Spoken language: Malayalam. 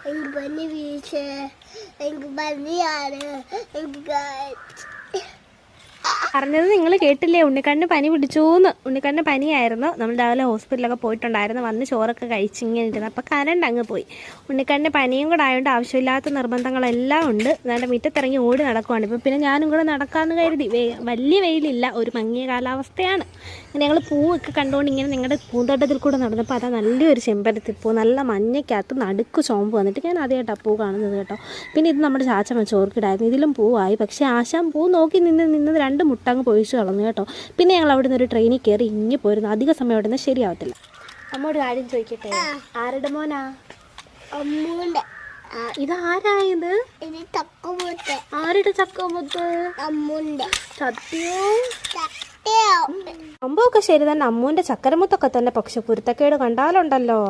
എനിക്ക് പനി വീഴ്ച, എനിക്ക് പനിയാണ്, എനിക്ക് പറഞ്ഞത് നിങ്ങൾ കേട്ടില്ലേ? ഉണ്ണിക്കണ്ണിന് പനി പിടിച്ചൂന്ന്. ഉണ്ണിക്കണ്ണിന് പനിയായിരുന്നു. നമ്മൾ രാവിലെ ഹോസ്പിറ്റലൊക്കെ പോയിട്ടുണ്ടായിരുന്നു. വന്ന് ചോറൊക്കെ കഴിച്ചിങ്ങനെ ഇരുന്നു. അപ്പോൾ കരണ്ട് അങ്ങ് പോയി. ഉണ്ണിക്കണ്ണിന് പനിയും കൂടെ ആയതുകൊണ്ട് ആവശ്യമില്ലാത്ത നിർബന്ധങ്ങളെല്ലാം ഉണ്ട്. അതാണ്ട് മുറ്റത്തിറങ്ങി ഓടി നടക്കുവാണ്. ഇപ്പോൾ പിന്നെ ഞാനും കൂടെ നടക്കാമെന്ന് കരുതി. വലിയ വെയിലില്ല, ഒരു മങ്ങിയ കാലാവസ്ഥയാണ്. ഇങ്ങനെ ഞങ്ങൾ പൂവൊക്കെ കണ്ടുകൊണ്ട് ഇങ്ങനെ നിങ്ങളുടെ പൂന്തോട്ടത്തിൽ കൂടെ നടന്നപ്പോൾ അതാ നല്ലൊരു ചെമ്പരത്തിപ്പൂ, നല്ല മഞ്ഞയ്ക്കകത്ത് നടുക്ക് ചോമ്പ് വന്നിട്ട് ഞാൻ ആദ്യമായിട്ടാണ് പൂ കാണുന്നത് കേട്ടോ. പിന്നെ ഇത് നമ്മുടെ ചാച്ചമ്മ ചോർക്കിടായിരുന്നു. ഇതിലും പൂവായി. പക്ഷേ ആശാൻ പൂ നോക്കി നിന്ന് 2 മുട്ടങ്ങ് പൊഴിച്ച് കളഞ്ഞു കേട്ടോ. പിന്നെ ഞങ്ങൾ അവിടെ നിന്ന് ഒരു ട്രെയിനിൽ കയറി ഇങ്ങി പോയിരുന്നു. അധിക സമയം അവിടെ നിന്ന് ശരിയാവത്തില്ല. അമ്മോട് കാര്യം ചോദിക്കട്ടെ, ആരുടെ മോനാ? അമ്മൂന്റെ. ഇതാരായത്? ഇത് ചക്കമുത്ത്. ആരുടെ ചക്കമുത്ത്? അമ്മൂന്റെ. സത്യം സംഭവമൊക്കെ ശരി തന്നെ, അമ്മൂൻ്റെ ചക്കരമുത്തൊക്കെ തന്നെ. പക്ഷെ കുരുത്തക്കേട് കണ്ടാലുണ്ടല്ലോ.